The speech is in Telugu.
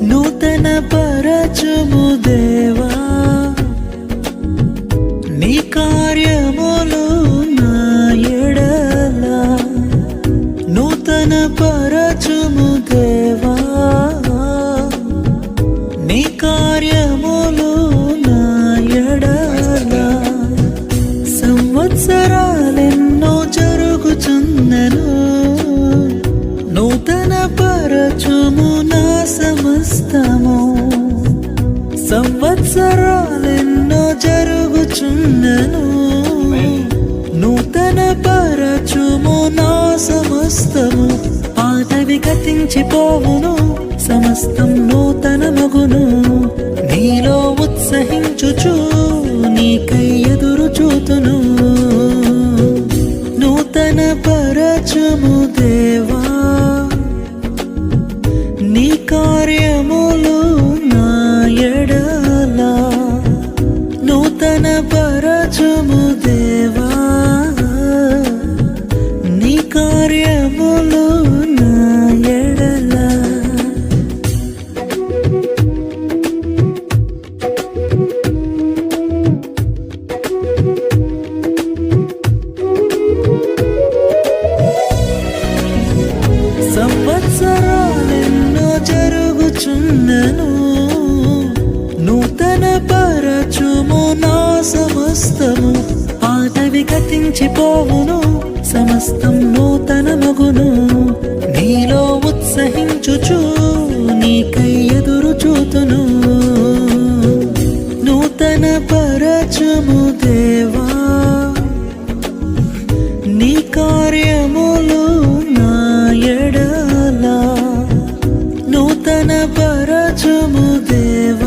నూతన పరచుము దేవా నీ కార్యములు నా ఎడల నూతన పరచుము దేవా నీ కార్యములు నా ఎడల సంవత్సరాలెన్నో జరుగుచున్నను నూతన పరచుము నా సమస్తము సంవత్సరాలెన్నో జరుగుచున్నను నూతన పరచుము నా సమస్తము పాతవి గతించిపోవును సమస్తం నూతనమగును నీలో ఉత్సహించుచు నీకై ఎదురు చూతును నూతన పరచుము దేవా నీ కార్యములు నా ఎడల నూతన పరచుము దేవా నీ కార్యములు నా ఎడల సంవత్సరాలెన్నో జరుగుచున్నను నూతన పరచుము నా సమస్తము పాతవి గతించిపోవును సమస్తం నూతనమగును నీలో ఉత్సహించుచు నీకై ఎదురు చూతును నూతన పరచుము దేవా నీ కార్యములు నా ఎడల నూతన పరచుము దేవా